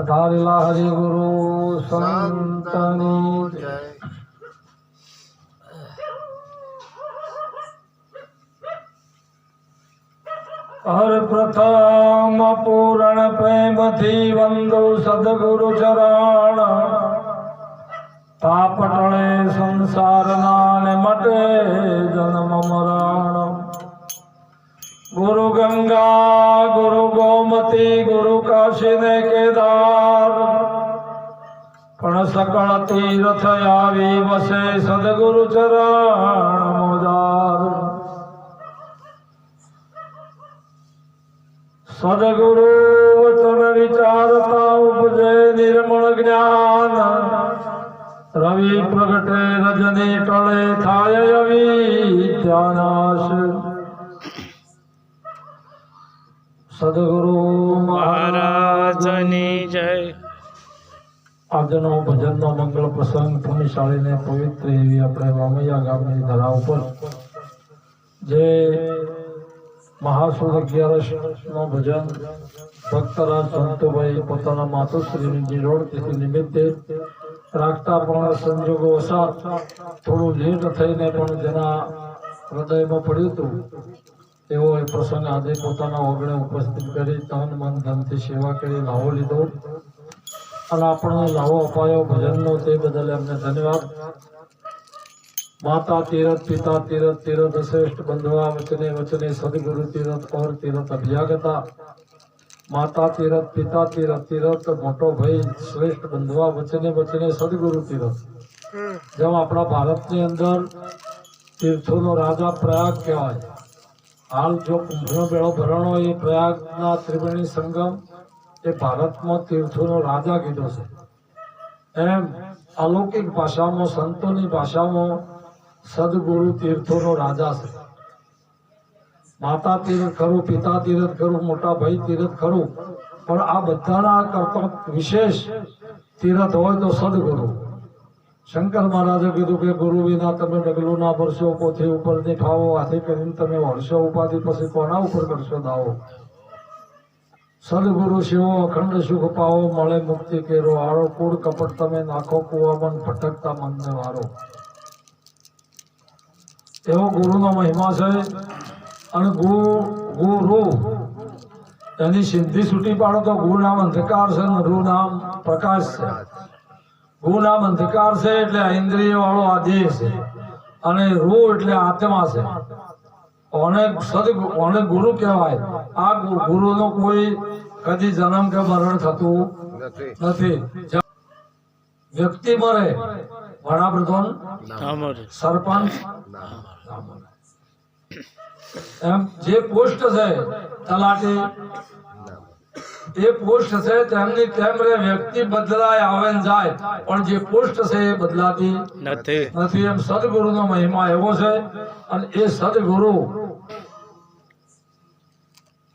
પધારેલા હરિ ગુરુ સંતની જય। હર પ્રથમ પૂરણ પ્રેમથી વંદુ સદગુરુ ચરણ, પાપ ટળે સંસારના ને મટે જન્મ મરણ। ગુરુ ગંગા ગુરુ ગોમતી ગુરુ કાશી ને કેદાર, પણ સકળ તીર્થ આવી વસે સદગુરુ ચરણ મોદાર। સદગુરુ વચન વિચારતા ઉપજે નિર્મળ જ્ઞાન, રવિ પ્રગટે રજની ટળે થાય અવિદ્યાનાશ। સદગુરુ મહારાજની જય। આજનો ભજનનો મંગળ પ્રસંગ પુણ્યશાળીને પવિત્ર એવી આપણે વામૈયા ગામની ધરા ઉપર જે મહાસુદ 11 નો ભજન ભક્તરાજ સંતોભાઈ પોતાના માતુશ્રીની નિરોળ તિથિ નિમિત્તે રાખતા પણ સંજોગો વસાત થોડું લેટ થઈને પણ જેના હૃદયમાં પડ્યું હતું એવો એ પ્રસંગ આજે પોતાના ઓગણે ઉપસ્થિત કરી તન મન ધનથી સેવા કરી લાવો લીધો અને આપણને લાવો અપાયો ભજનનો, તે બદલ એમને ધન્યવાદ। माता तीरथ पिता तीरथ तीरथ श्रेष्ठ बंधुआ वचने वचने सदगुरु तीरथ और तीरथ अभ्यागता। माता तीरथ पिता तीरथ तीरथ मोटो भाई श्रेष्ठ बंधुआ वचने वचने सदगुरु तीरथ। जब अपना भारत के अंदर तीर्थों नो राजा प्रयाग कहवाय। हाल जो कुंभनो बेड़ो भरणो ये प्रयाग ना त्रिवेणी संगम ये भारत में तीर्थों नो राजा कीधो छे। एम अलौकिक भाषा में संतों की भाषा में सदगुरु तीर्थों नो राजा से। माता तीरथ खरू, पिता तीरथ खरू, मोटा भाई तीरथ खरू, पर आ बधाना करता विशेष तीरथ होय तो सदगुरु। शंकर महाराजे कीधुं के गुरु विना तमे डगलुं ना भरशो, पोथी उपर नहीं ठावो, हाथी करीने तमे वळशो, उपाधि पछी कोना उपर करशो दावो। सदगुरु शिवो अखंड सुख पावो, मळे मुक्ति केरो आरो। कूड़ कपट तमे नाखो कुआमन, भटकता मन ने वारो। एवो गुरुनो महिमा छे। अने गुरु एनी सिद्धि छूटी पाड़ो तो गु नाम अंधकार छे ने रु नाम प्रकाश छे। गु नाम अंधकार छे एटले इंद्रिय वाळो आदेश छे अने रु एटले आत्मा छे। ओने गुरु कहेवाय। आ गुरुनो कोई कदी जन्म के मरण थतुं नथी। व्यक्ति मरे, वडाप्रधान, सरपंच, एम जे पोस्ट है तलाटी ये पोस्ट है तेमनी तेम रे। व्यक्ति बदलाय आवे न जाय पण जे पोस्ट है ये बदलाती नथी। एम सदगुरु नो महिमा एवो छे। अने ए सदगुरु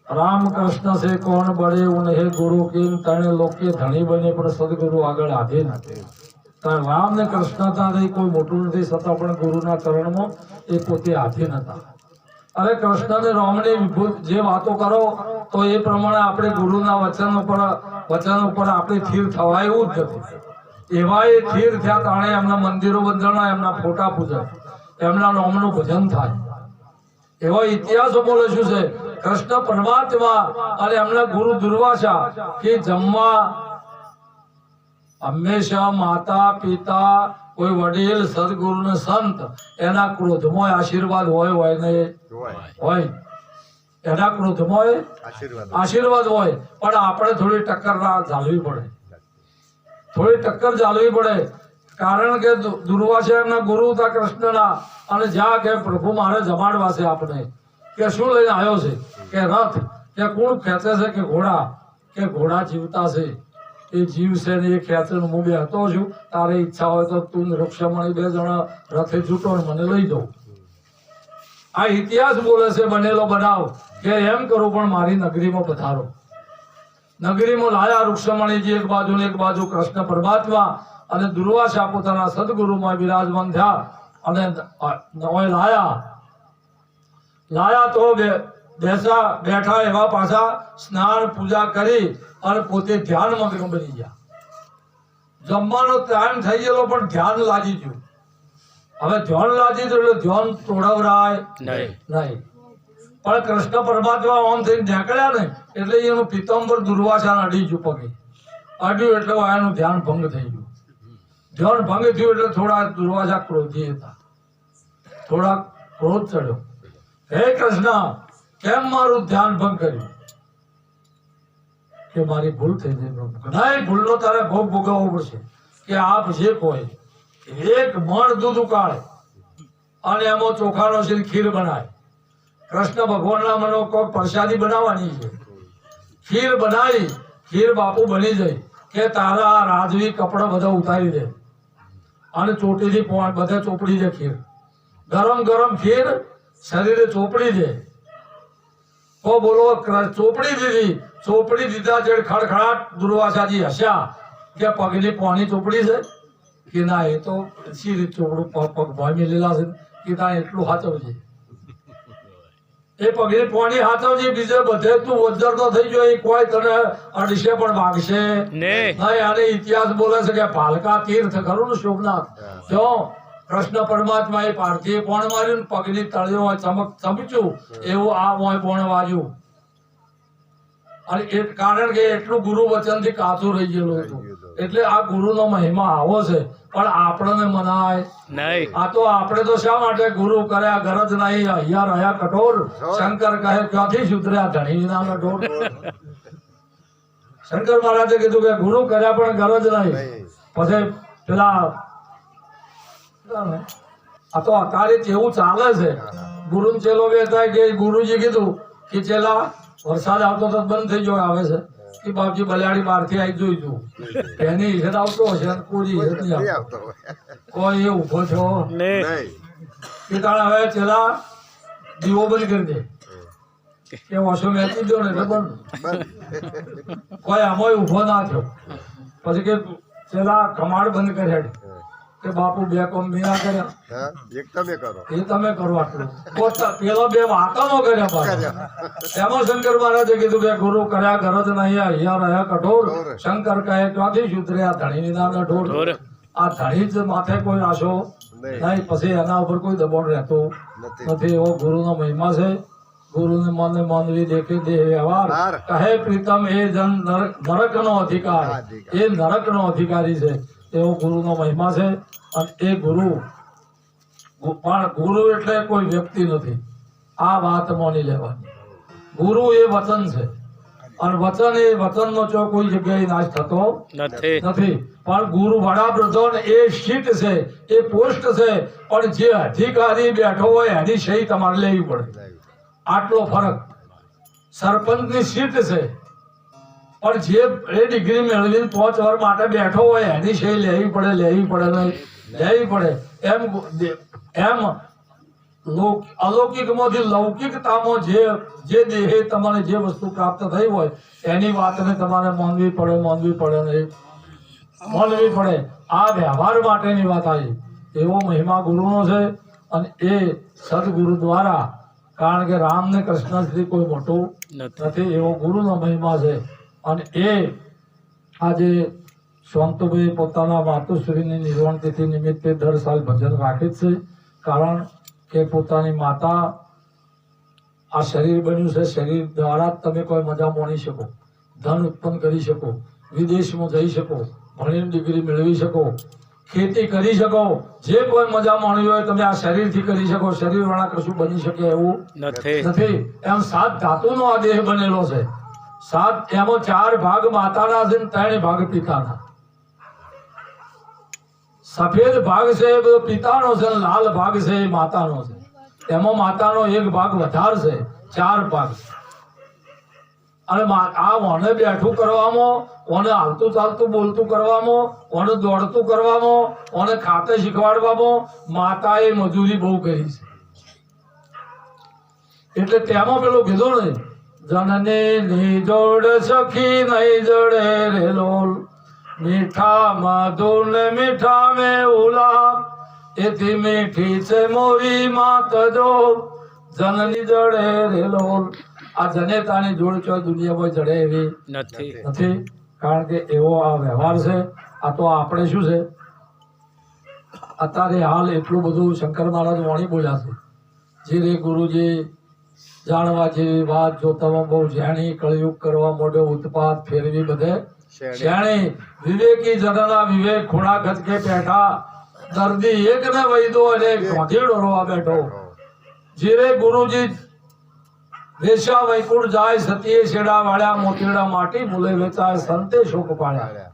राम कृष्ण से कौन बड़े उन्हें गुरु की तने लोग के धनी बने पर सदगुरु आगळ आधे नथी। राम ने कृष्ण था कोई मोटू नहीं छता पण गुरुना चरण में ए पोते हाथी नता। अरे कृष्ण ने राम ने जे बातों करो तो ये प्रमाणे आपणे गुरुना वचन पर आपणे थीर थवाय एवुं ज नथी। एवा ए थीर थया ताणे एमना मंदिरो बंधाणा, एमना फोटा पूजा, एमना नामनुं भजन थाय। एवा इतिहास बोले छे कृष्ण परमात्मा अने एमना गुरु दुर्वासा के जमवा हमेशा माता पिता कोई वडील सदगुरु ने संत एना क्रोधमोय आशीर्वाद होय ने होय। एना क्रोधमोय आशीर्वाद होय। पण आपणे थोड़ी टक्कर जालवी पड़े, थोड़ी टक्कर जालवी पड़े। कारण के दुर्वासा एमना गुरु था कृष्णना अने ज्या के प्रभु मारे जमाडवा छे आपने के शुं लईने आव्यो छे के रथ के कोण खेचे छे के घोड़ा जीवता छे। એ જીવ છે ને એ ખેંચણ હું બેહતો છું, તારે ઈચ્છા હોય તો તું વૃક્ષમણી 2 જણા રથે છૂટો ને મને લઈ જાઓ। આ ઇતિહાસ બોલે છે બનેલો બનાવ કે એમ કરું પણ મારી નગરીમાં પધારો। નગરીમાં લાયા વૃક્ષમણીજી એક બાજુ ને એક બાજુ કૃષ્ણ પરમાત્મા અને દુર્વાસા પોતાના સદગુરુમાં વિરાજમાન થયા અને લાયા તો બેઠા એવા પાછા સ્નાન પૂજા કરી અને પોતે ધ્યાન મગ્ન બની ગયા. જમવાનો ટાઈમ થઈ ગયેલો પણ ધ્યાન લાગી ગયું. હવે ધ્યાન લાગી ગયું એટલે ધ્યાન તોડવરાય નહીં. પણ કૃષ્ણ પરમાત્મા ઓમ થઈને નીકળ્યા ને એટલે એનું પિત્તંબર દુર્વાસા અડી ગયું પગે. અડ્યું એટલે એનું ધ્યાન ભંગ થઈ ગયું. ધ્યાન ભંગ થયું એટલે થોડા દુર્વાસા ક્રોધી હતા. થોડા ક્રોધ ચડ્યો. હે કૃષ્ણ, કેમ મારું ધ્યાન ભંગ કર્યું? કે મારી ભૂલ થઈ ગઈ. નહીં, ભૂલનો તારે ભોગ ભોગવવો પડશે. કે આપ જે કોઈ એક મણ દૂધ ઉકાળે અને એમાં ચોખાનો શીર ખીર બનાય. કૃષ્ણ ભગવાનના મનો કોઈ પ્રસાદી બનાવવાની છે. ખીર બનાવી, ખીર બાપુ બની જાય કે તારા રાજવી કપડા બધા ઉતારી દે અને ચોટીથી બધા ચોપડી દે. ખીર ગરમ ગરમ ખીર શરીરે ચોપડી દે. ઓ બોલો, ચોપડી દીધી. ચોપડી દીધા છે ખડખડાટ દુર્વાસાજી હસ્યા કે પગની પોણી ચોપડી છે કે ના, એ તો સીધી ચોપડું પગ ભાઈ મેલેલા છે કે ના, એટલું હાચવજે. એ પગની પોણી હાચવજે. બીજે બધે તું વજ્જર તો થઈ ગયો. એ કોઈ તને અડશે પણ વાગશે નહીં. આને ઇતિહાસ બોલે છે કે ભાલકા તીર્થ ખરું ને સોમનાથ, જો કૃષ્ણ પરમાત્મા એ પાર્થિવે કોણ માર્યું, પગની તળિયો ચમચ્યું એવું આ મોય કોણ વાજ્યું. અને એ કારણ કે એટલું ગુરુ વચન થી કાચું રહી ગયેલું હતું. એટલે આ ગુરુનો મહિમા આવો છે. પણ આપણને મનાય નહીં. આ તો આપણે તો શા માટે ગુરુ કર્યા ગરજ નહીં, અહીંયા રહ્યા કઠોર. શંકર કહે ક્યાંથી સુધર્યા ધણી ના કઠોર. શંકર મહારાજે કીધું કે ગુરુ કર્યા પણ ગરજ નહીં. પછી પેલા આ તો અત્યારે કેવું ચાલે છે. ગુરુ ચેલો બે થાય કે ગુરુજી કીધું કે ચેલા વરસાદ આવતો તો બંધ થઈ ગયો. આવે છે કે બાપજી બલાડી બહારથી આવી જોઈ તું એની ઈશત આવતો હશે, કોઈ ઈશત નહીં આવતો. કોઈ એ ઉભો છો કે તાણે હવે ચેલા દીવો બંધ કરી દે કે ઓછો મેચી દો ને એટલે બંધ. કોઈ આમાં ઉભો ના થયો. પછી કે ચેલા કમાડ બંધ કર્યા કે બાપુ બે કોમ ના કર્યા, એ તમે કરો આટલું. પેલો બે વાતો નો કર્યા. એમાં શંકર મહારાજે કીધું કે ગુરુ કર્યા ગરજ નહીં, અહીંયા રહ્યા કઠોર. શંકર કહે ક્યાંથી સુધર્યા ધણી ના કઠોર. આ ધણી જ માથે કોઈ આશો નહીં. પછી એના ઉપર કોઈ દબાણ રહેતો નથી. એવો ગુરુનો મહિમા છે. ગુરુને મને માનવી દેખે દેહ વ્યવહાર. કહે પ્રીતમ એ જન નરક નો અધિકાર, એ નરક નો અધિકારી છે. એવો ગુરુનો મહિમા છે. અને એ ગુરુ પણ ગુરુ એટલે કોઈ વ્યક્તિ નથી. આ વાત માની લેવાની. ગુરુ એ વચન છે અને વચન એ વચનનો ચો કોઈ જગ્યાએ નાશ થતો નથી. પણ ગુરુ વડાપ્રધાન એ સીટ છે, એ પોસ્ટ છે. પણ જે અધિકારી બેઠો હોય એની સહી તમારે લેવી પડે. આટલો ફરક. સરપંચની સીટ છે પણ જે એ ડિગ્રી મેળવીને 5 વર્ષ માટે બેઠો હોય એની સહી લેવી પડે નહીં લેવી પડે. એમ અલૌકિકમાંથી લૌકિકતામાં જે દેહે તમારે જે વસ્તુ પ્રાપ્ત થઈ હોય એની વાતને તમારે માનવી પડે નહીં. આ વ્યવહાર માટેની વાત આવી. એવો મહિમા ગુરુનો છે. અને એ સદગુરુ દ્વારા, કારણ કે રામ ને કૃષ્ણ સુધી કોઈ મોટું નથી. એવો ગુરુનો મહિમા છે. અને એ આજે શાંતુભાઈ પોતાના માતુશ્રીની નિર્વાણ તિથિ નિમિત્તે દર સાલ ભજન રાખે છે. કારણ કે પોતાની માતા આ શરીર બન્યું છે. શરીર દ્વારા જ તમે કોઈ મજા માણી શકો, ધન ઉત્પન્ન કરી શકો, વિદેશમાં જઈ શકો, ભણીને ડિગ્રી મેળવી શકો, ખેતી કરી શકો. જે કોઈ મજા માણવી હોય તમે આ શરીરથી કરી શકો. શરીર વાળા કશું બની શકે એવું નથી. એમ 7 ધાતુનો આ દેહ બનેલો છે. 7 એમાં 4 ભાગ માતાના છે, 3 ભાગ પિતાના. સફેદ ભાગ છે એ પિતાનો છે, લાલ ભાગ છે એ માતાનો છે. એમાં માતાનો 1 ભાગ વધારે છે, 4 ભાગ છે. અને આ ઓને બેઠું કરવામાં, ઓને હાલતું ચાલતું બોલતું કરવામાં, ઓને દોડતું કરવામાં, ઓને ખાતે શીખવાડવામાં માતાએ મજૂરી બહુ કરી છે. એટલે તેમાં પેલું કીધું ને, જનને ની જોડ સખી નહીં જોડે રે લોલ, મીઠા મધુર ને મીઠા में ઉલા, એથી મીઠી છે મોરી માત જો, જનની જોડે રે લોલ. આ જનેતાની જોડ ચોય દુનિયામાં જડે એવી નથી. કારણ કે એવો આ વ્યવહાર છે. આ તો આપણે શું છે અત્યારે હાલ એટલું બધું શંકર મહારાજ વાણી બોલ્યા છે. જે રે ગુરુજી જાણવા જેવી વાત જો તમે બહુ જાણી કળયુગ કરવા મોઢો ઉત્પાત ફેરવી બધે શેણી વિવેકી જનના વિવેક ખૂણા ખચકે બેઠા દર્દી એક ને વૈદો અને ગોધીડો રોવા બેઠો. જે રે ગુરુજી દેશા વૈકુંઠ જાય સતીએ શેડા વાળ્યા મોતીડા માટી મૂલે વેચાય સંતે શોક પાડ્યા.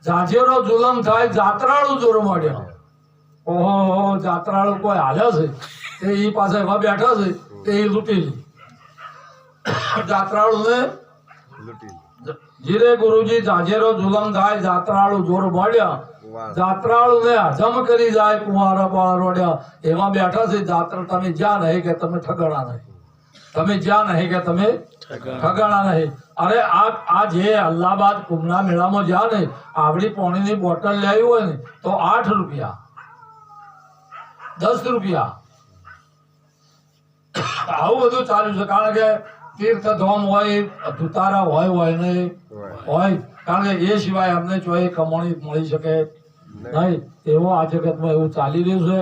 જાજેરો જુલમ થાય જાત્રાળુ જોર મળ્યો. ઓહો જાત્રાળુ કોઈ હાલ્યા છે તે ઈ પાસે એવા બેઠા છે તે ઈ લૂંટી લી જાત્રાળુ ને જીરે ગુરુજી જાજેરો જુલમ થાય જાત્રાળુ જોર મળ્યા. જાત્રાળુ ને હજમ કરી જાય કુંવારા બાળા રોડ્યા એમાં બેઠા છે. જાત્રા તમે જ્યાં નહીં કે તમે ઠગણા નહીં, તમે જ્યાં નહીં કે તમે ઠગાણા નહીં. અરે આ જે અલ્હાબાદ કુંભના મેળામાં જ્યાં ને આવડી પાણીની બોટલ લાવી હોય ને તો 8 રૂપિયા 10 રૂપિયા આવું બધું ચાલ્યું છે. કારણ કે તીર્થધામ હોય ધુતારા હોય નહીં હોય. કારણ કે એ સિવાય અમને ચોય કમાણી મળી શકે નહીં. એવો આ જગતમાં એવું ચાલી રહ્યું છે.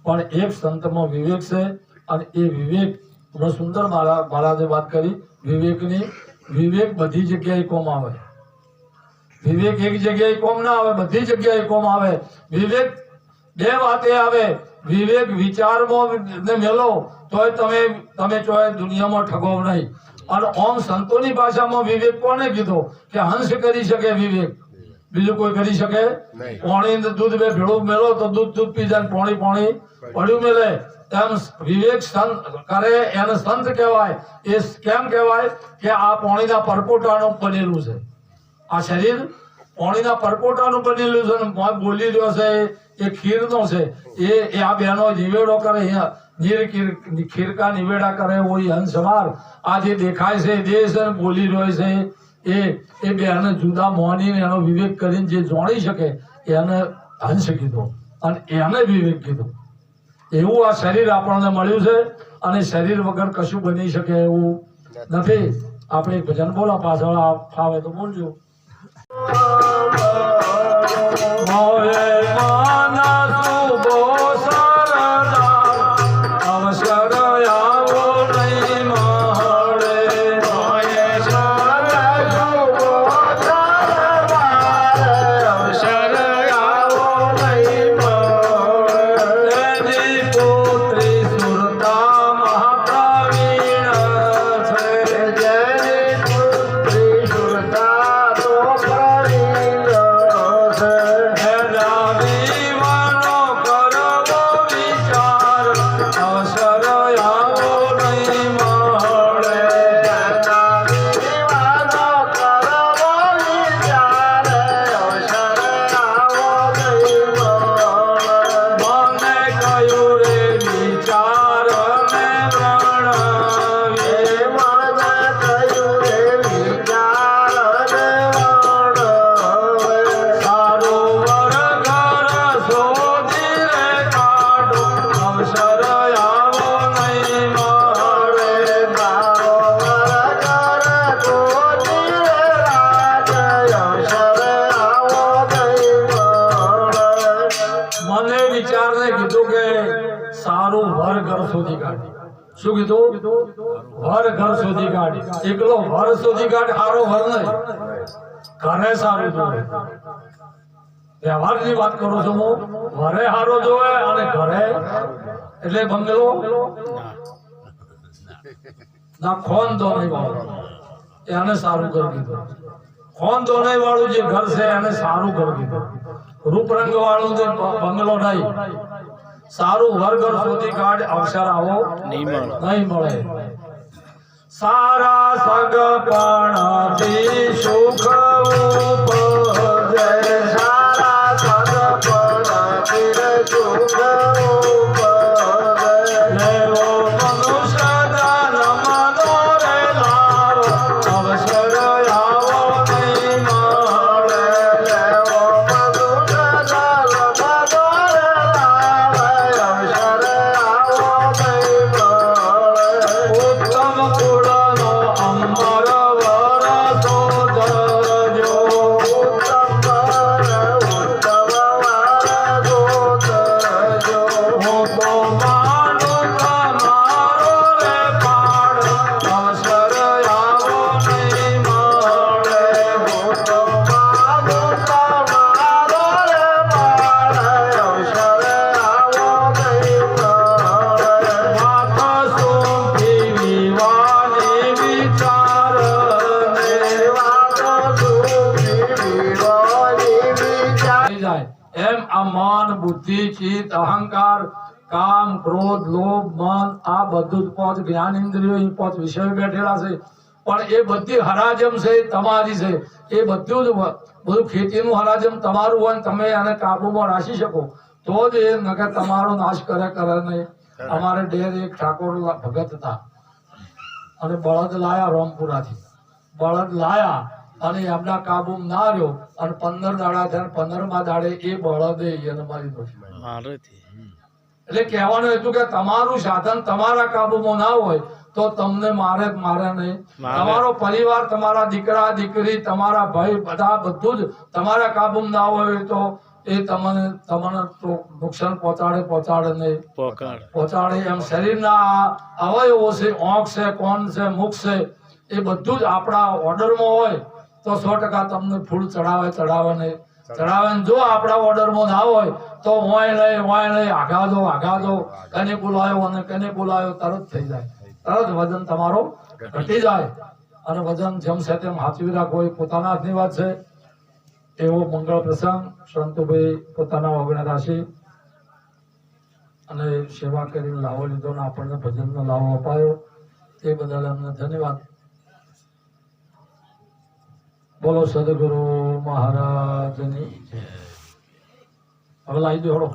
પણ એક સંતમાં વિવેક છે અને એ વિવેક સુંદર મહારાજે વાત કરી વિવેકની. વિવેક બધી જગ્યાએ કોમ આવે. વિવેક એક જગ્યાએ કોમ ના આવે, બધી જગ્યાએ કોમ આવે. વિવેક બે વાતે આવે. વિવેક વિચારમાં ને મેલો તોય તમે ચોય દુનિયામાં ઠગો નહીં. અને ઓમ સંતોની ભાષામાં વિવેક કોને કીધો કે હંસ કરી શકે વિવેક, બીજું કોઈ કરી શકે પાણી દૂધ બે ભેળું મેલો તો દૂધ પી જાય, પાણી પડ્યું મેલે. એમ વિવેક સંત કરે એને સંત કહેવાય. એ કેમ કહેવાય કે આ પાણીના પરપોટાનું બનેલું છે. આ શરીર પાણીના પરપોટાનું બનેલું છે. બોલી રહ્યો છે એ ખીરનો છે. એ આ બહેનો નિવેડો કરે ખીરકા નિવેડા કરે હોય હંસવાર. આ જે દેખાય છે દેહ છે બોલી રહ્યો છે એ બહેને જુદા મોહની એનો વિવેક કરીને જે જાણી શકે એને હંસ કીધો અને એને વિવેક કીધો. એવું આ શરીર આપણને મળ્યું છે અને શરીર વગર કશું બની શકે એવું નથી. આપણે ભજન બોલા પાછળ ફાવે તો બોલજો. શું કીધું? વર ઘર શોધી કાઢ. એકલો વર શોધી કાઢ હારો વર નહીં, ઘરે સારું જોવે. વ્યવહારની વાત કરું છું હું. વરે હારો જોવે અને ઘરે એટલે બંગલો ના ખોન દોનાઈ વાળું એને સારું કરી દીધું. ખોન દોનાઈ વાળું જે ઘર છે એને સારું કરી દીધું. રૂપરંગ વાળું જે બંગલો નહીં. સારું વરઘર શોધી કાઢ અવસર આવો નહીં મળે. સારા સગપણથી સુખ ઉપજે. સારા સગપણથી સુખ ઉપજે. લેવો મનુષ્ય જન્મ દોરે લાવો અવસર આવો નહીં મળે. લેવો મનુષ્ય જન્મ દોરે ઉત્તમ કુળ બુદ્ધિ ચિત્ત અહંકાર કામ ક્રોધ લોભ મન આ બધું જ પાંચ જ્ઞાન ઇન્દ્રિયો એ પાંચ વિષયો બેઠેલા છે પણ એ બધી હરાજમ છે એ તમારી છે એ બધું જ બધું ખેતીનું હરાજમ તમારું હોય ને તમે એને કાબુમાં રાખી શકો તો જ એ નકર તમારો નાશ કરે નહીં. અમારે ડેર એક ઠાકોર ભગત હતા અને બળદ લાયા રોમપુરાથી બળદ લાયા અને એમના કાબુ ના રહ્યો અને 15 દાડા થયા 15મા દાડે એ બળદે એને મારી નાખ્યો. એટલે કહેવાનું હતું કે તમારું સાધન તમારા કાબુમાં ના હોય તો તમને મારે નહીં. તમારો પરિવાર તમારા દીકરા દીકરી તમારા ભાઈ બધા બધું જ તમારા કાબુમાં ના હોય તો એ તમને નુકસાન પહોંચાડે નહીં પહોંચાડે. એમ શરીરના અવયવો છે આંખ છે કોન છે મુખ છે એ બધું જ આપણા ઓર્ડરમાં હોય તો 100% તમને ફૂલ ચડાવે નહીં. ચડાવે જો આપણા ઓર્ડરમાં ના હોય તો હોય નહીં આઘા દો કને બોલાયો અને કને બોલાયો તરત થઈ જાય. તરત વજન તમારો ઘટી જાય અને વજન જેમ છે તેમ હાચવી રાખવો એ પોતાના હાથની વાત છે. એવો મંગળ પ્રસંગ સંતુભાઈ પોતાના વગણે રાશી અને સેવા કરીને લાવો લીધો ને આપણને ભજનનો લાવો અપાયો તે બદલ અમને ધન્યવાદ. બોલો સદગુરુ મહારાજની. હવે લાવી દો હળો.